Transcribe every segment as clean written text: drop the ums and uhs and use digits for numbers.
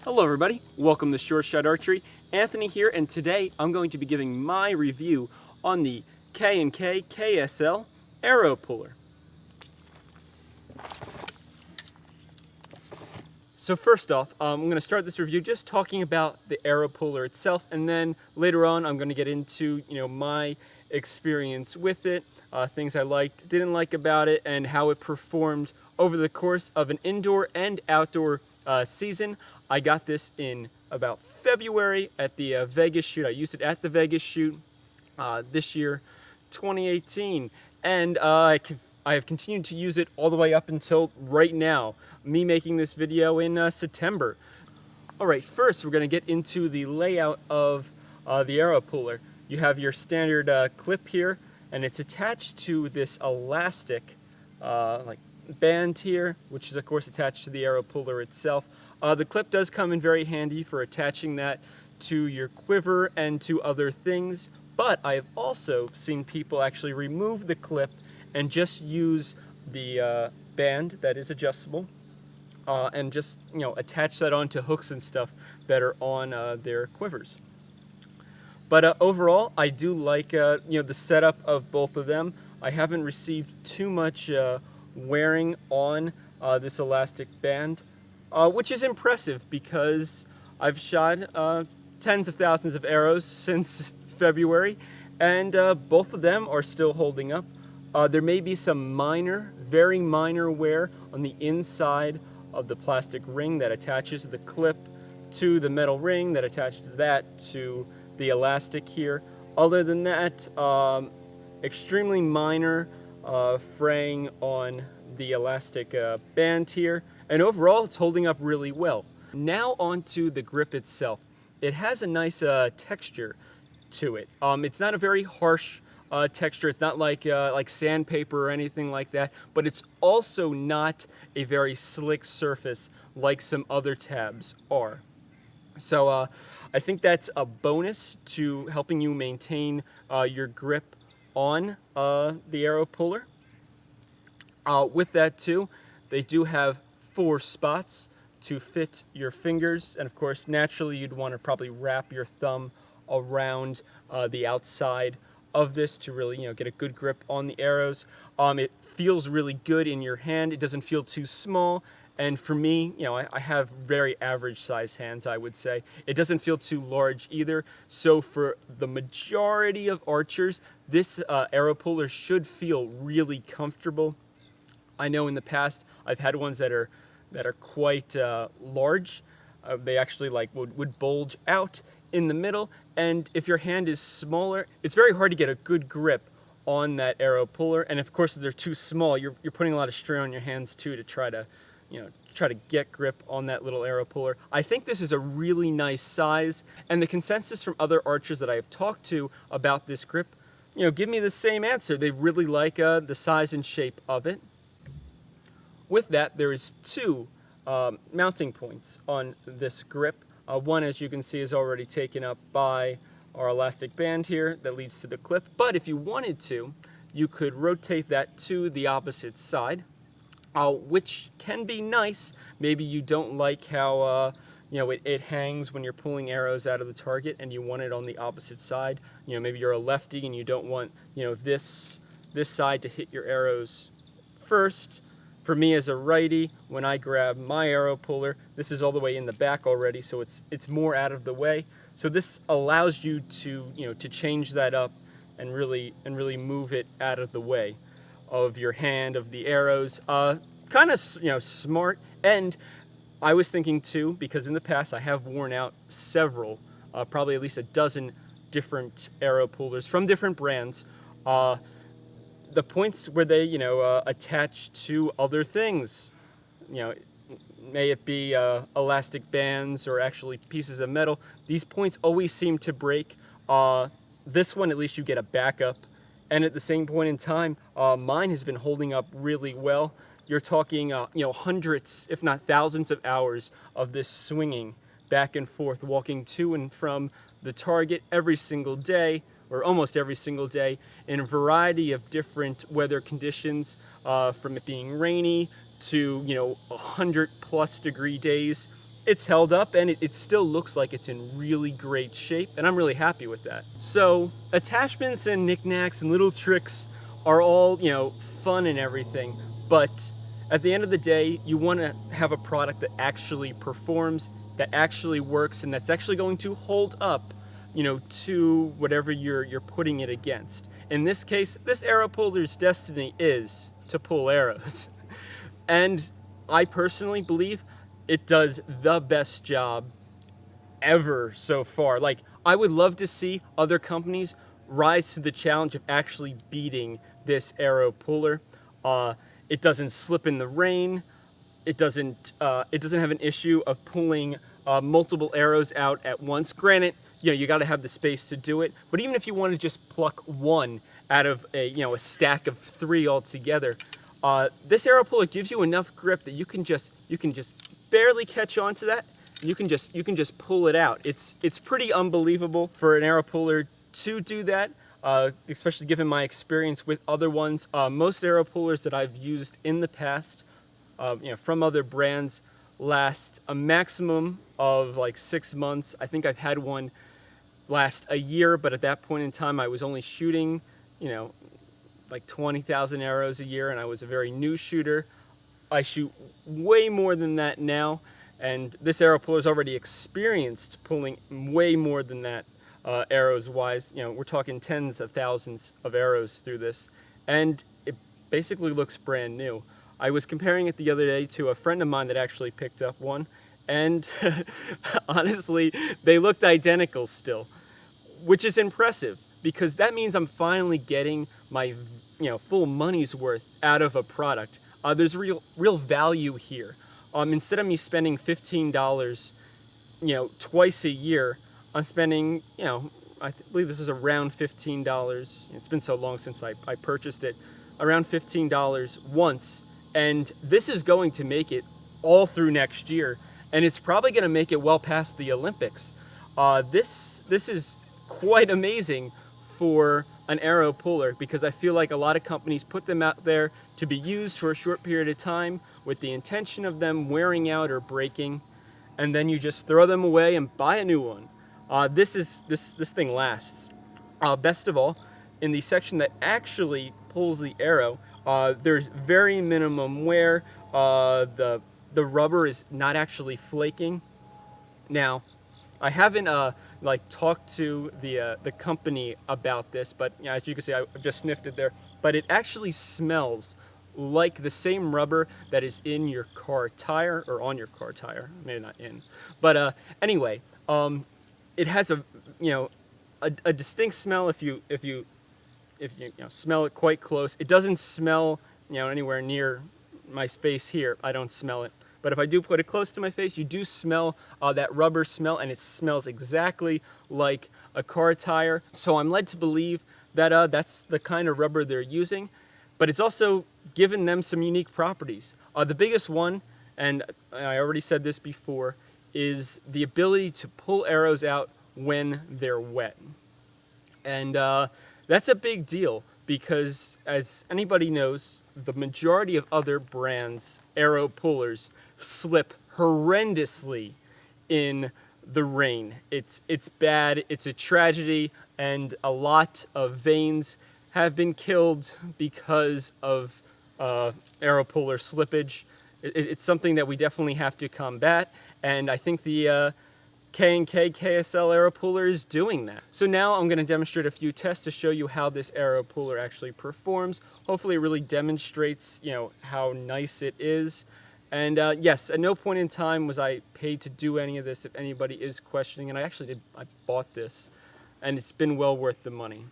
Hello everybody, welcome to Short Shot Archery. Anthony here, and today I'm going to be giving my review on the K&K KSL Arrow Puller. So first off, I'm going to start this review just talking about the Arrow Puller itself, and then later on I'm going to get into my experience with it, things I liked, didn't like about it, and how it performed over the course of an indoor and outdoor season. I got this in about February at the Vegas shoot. I used it at the Vegas shoot this year, 2018, and I have continued to use it all the way up until right now, me making this video in September. Alright, first we're going to get into the layout of the Arrow Puller. You have your standard clip here, and it's attached to this elastic like band here, which is of course attached to the Arrow Puller itself. The clip does come in very handy for attaching that to your quiver and to other things, but I have also seen people actually remove the clip and just use the band that is adjustable and just attach that onto hooks and stuff that are on their quivers. But overall, I do like the setup of both of them. I haven't received too much wearing on this elastic band, which is impressive because I've shot tens of thousands of arrows since February, and both of them are still holding up. There may be some minor, very minor wear on the inside of the plastic ring that attaches the clip to the metal ring that attaches that to the elastic here. Other than that, extremely minor fraying on the elastic band here, and overall it's holding up really well. Now onto the grip itself. It has a nice texture to it. It's not a very harsh texture. It's not like sandpaper or anything like that, but it's also not a very slick surface like some other tabs are. So I think that's a bonus to helping you maintain your grip on the Arrow Puller. With that too, they do have 4 spots to fit your fingers, and of course naturally you'd want to probably wrap your thumb around the outside of this to really get a good grip on the arrows. It feels really good in your hand. It doesn't feel too small, and for me, I have very average size hands, I would say. It doesn't feel too large either, so for the majority of archers, this Arrow Puller should feel really comfortable. I know in the past I've had ones that are quite large. They actually would bulge out in the middle, and if your hand is smaller, it's very hard to get a good grip on that Arrow Puller. And of course, if they're too small, you're putting a lot of strain on your hands too to try to get grip on that little Arrow Puller. I think this is a really nice size, and the consensus from other archers that I have talked to about this grip, give me the same answer. They really like the size and shape of it. With that, there is 2 mounting points on this grip. One, as you can see, is already taken up by our elastic band here that leads to the clip, but if you wanted to, you could rotate that to the opposite side, which can be nice. Maybe you don't like how it hangs when you're pulling arrows out of the target and you want it on the opposite side. Maybe you're a lefty and you don't want this side to hit your arrows first. For me as a righty, when I grab my Arrow Puller, this is all the way in the back already, so it's more out of the way. So this allows you to to change that up and really move it out of the way of your hand, of the arrows. Kind of smart. And I was thinking too, because in the past I have worn out several, probably at least a dozen different Arrow Pullers from different brands. The points where they, attach to other things, may it be elastic bands or actually pieces of metal, these points always seem to break. This one, at least you get a backup, and at the same point in time, mine has been holding up really well. You're talking, hundreds, if not thousands of hours of this swinging back and forth, walking to and from the target every single day, or almost every single day, in a variety of different weather conditions, from it being rainy to 100+ degree days. it's held up, and it still looks like it's in really great shape, and I'm really happy with that. So attachments and knickknacks and little tricks are all, you know, fun and everything, but at the end of the day, you want to have a product that actually performs, that actually works, and that's actually going to hold up, you know, to whatever you're putting it against. In this case, this arrow puller's destiny is to pull arrows. And I personally believe it does the best job ever so far. Like, I would love to see other companies rise to the challenge of actually beating this arrow puller. It doesn't slip in the rain. It doesn't have an issue of pulling multiple arrows out at once. Granted, you know, you got to have the space to do it. But even if you want to just pluck one out of a stack of 3 altogether, this arrow puller gives you enough grip that you can just barely catch onto that. You can just pull it out. It's pretty unbelievable for an arrow puller to do that. Especially given my experience with other ones. Most arrow pullers that I've used in the past, from other brands, last a maximum of like 6 months. I think I've had one last a year, but at that point in time I was only shooting, like 20,000 arrows a year, and I was a very new shooter. I shoot way more than that now, and this arrow puller is already experienced pulling way more than that. Arrows wise, we're talking tens of thousands of arrows through this, and it basically looks brand new. I was comparing it the other day to a friend of mine that actually picked up one, and honestly, they looked identical still, which is impressive because that means I'm finally getting my full money's worth out of a product. There's real value here. Instead of me spending $15, twice a year, I'm spending, I believe this is around $15. It's been so long since I purchased it. Around $15 once, and this is going to make it all through next year, and it's probably going to make it well past the Olympics. This is quite amazing for an arrow puller, because I feel like a lot of companies put them out there to be used for a short period of time with the intention of them wearing out or breaking, and then you just throw them away and buy a new one. This thing lasts. Best of all, in the section that actually pulls the arrow, there's very minimum wear. The rubber is not actually flaking. Now, I haven't talked to the company about this, but as you can see, I've just sniffed it there. But it actually smells like the same rubber that is in your car tire, or on your car tire. Maybe not in, but anyway. It has a distinct smell if you smell it quite close. It doesn't smell anywhere near my face here. I don't smell it, but if I do put it close to my face, you do smell that rubber smell, and it smells exactly like a car tire. So I'm led to believe that that's the kind of rubber they're using, but it's also given them some unique properties. The biggest one, and I already said this before, is the ability to pull arrows out when they're wet. And that's a big deal because, as anybody knows, the majority of other brands' arrow pullers slip horrendously in the rain. It's bad, it's a tragedy, and a lot of vanes have been killed because of arrow puller slippage. It's something that we definitely have to combat, and I think the K&K KSL Arrow Puller is doing that. So now I'm going to demonstrate a few tests to show you how this arrow puller actually performs. Hopefully it really demonstrates, how nice it is. And yes, at no point in time was I paid to do any of this, if anybody is questioning, and I bought this, and it's been well worth the money.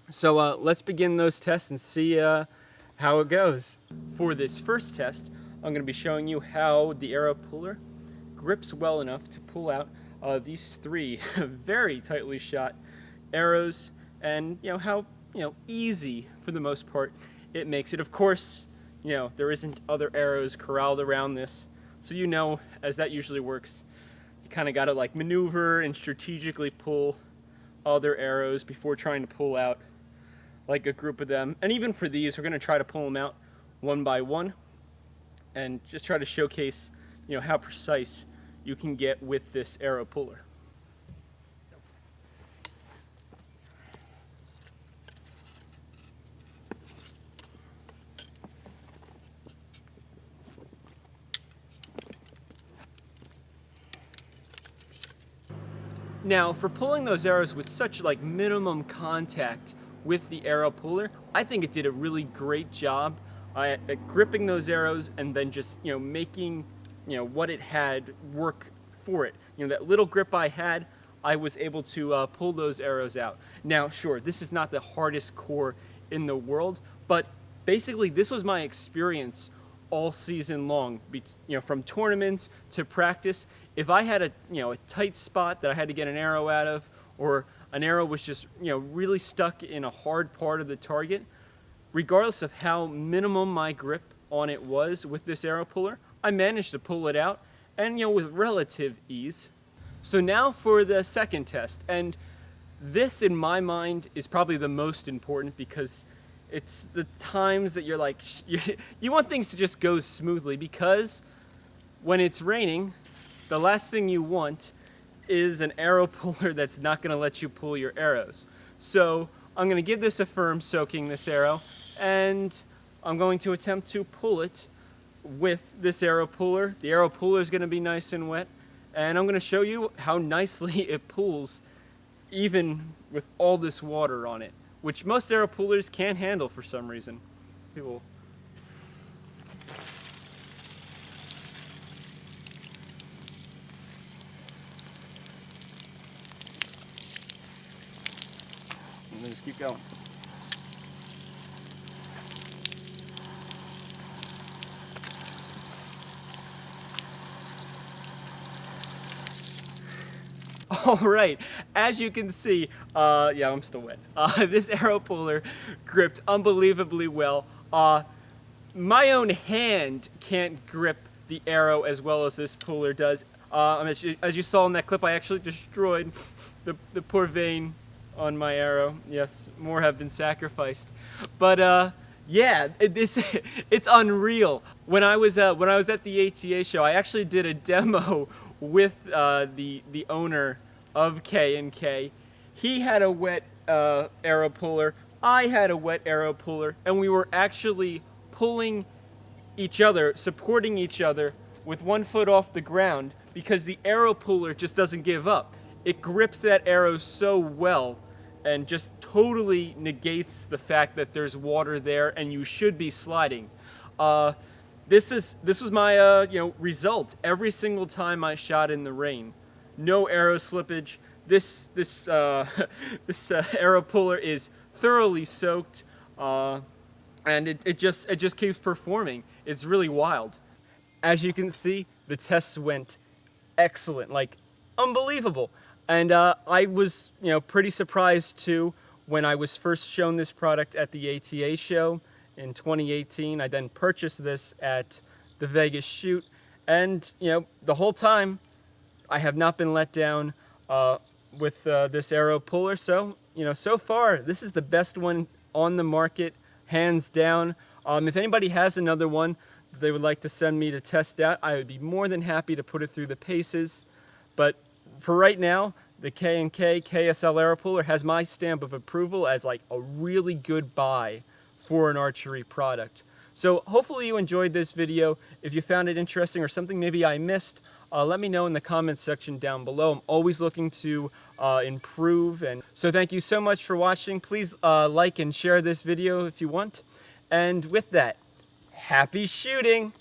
So let's begin those tests and see how it goes. For this first test, I'm going to be showing you how the arrow puller grips well enough to pull out these 3 very tightly shot arrows, and how easy for the most part it makes it. Of course, there isn't other arrows corralled around this, so as that usually works, you kind of got to maneuver and strategically pull other arrows before trying to pull out like a group of them. And even for these, we're going to try to pull them out one by one and just try to showcase how precise you can get with this arrow puller. Now, for pulling those arrows with such like minimum contact with the arrow puller, I think it did a really great job at gripping those arrows and then just, making, what it had work for it. That little grip I had, I was able to pull those arrows out. Now, sure, this is not the hardest core in the world, but basically this was my experience all season long, from tournaments to practice. If I had a tight spot that I had to get an arrow out of, or an arrow was just really stuck in a hard part of the target, regardless of how minimum my grip on it was with this arrow puller, I managed to pull it out, and with relative ease. So now for the second test, and this in my mind is probably the most important because it's the times that you're like, you want things to just go smoothly, because when it's raining, the last thing you want is an arrow puller that's not going to let you pull your arrows. So I'm going to give this a firm soaking, this arrow, and I'm going to attempt to pull it with this arrow puller. The arrow puller is going to be nice and wet, and I'm going to show you how nicely it pulls even with all this water on it, which most arrow pullers can't handle for some reason. People. And then just keep going. All right, as you can see, yeah, I'm still wet. This arrow puller gripped unbelievably well. My own hand can't grip the arrow as well as this puller does. As you saw in that clip, I actually destroyed the poor vein on my arrow. Yes, more have been sacrificed. But yeah, it's unreal. When I was at the ATA show, I actually did a demo with the owner of K&K. He had a wet arrow puller, I had a wet arrow puller, and we were actually pulling each other, supporting each other with 1 foot off the ground, because the arrow puller just doesn't give up. It grips that arrow so well and just totally negates the fact that there's water there and you should be sliding. This was my result every single time I shot in the rain. No arrow slippage. This arrow puller is thoroughly soaked, and it just keeps performing. It's really wild. As you can see, the tests went excellent, like unbelievable. And I was pretty surprised too when I was first shown this product at the ATA show in 2018. I then purchased this at the Vegas shoot, and the whole time I have not been let down with this arrow puller. So so far this is the best one on the market, hands down. If anybody has another one that they would like to send me to test out, I would be more than happy to put it through the paces. But for right now, the K&K KSL Arrow Puller has my stamp of approval as like a really good buy for an archery product. So hopefully you enjoyed this video. If you found it interesting or something maybe I missed, let me know in the comments section down below. I'm always looking to improve. And so thank you so much for watching. Please like and share this video if you want. And with that, happy shooting!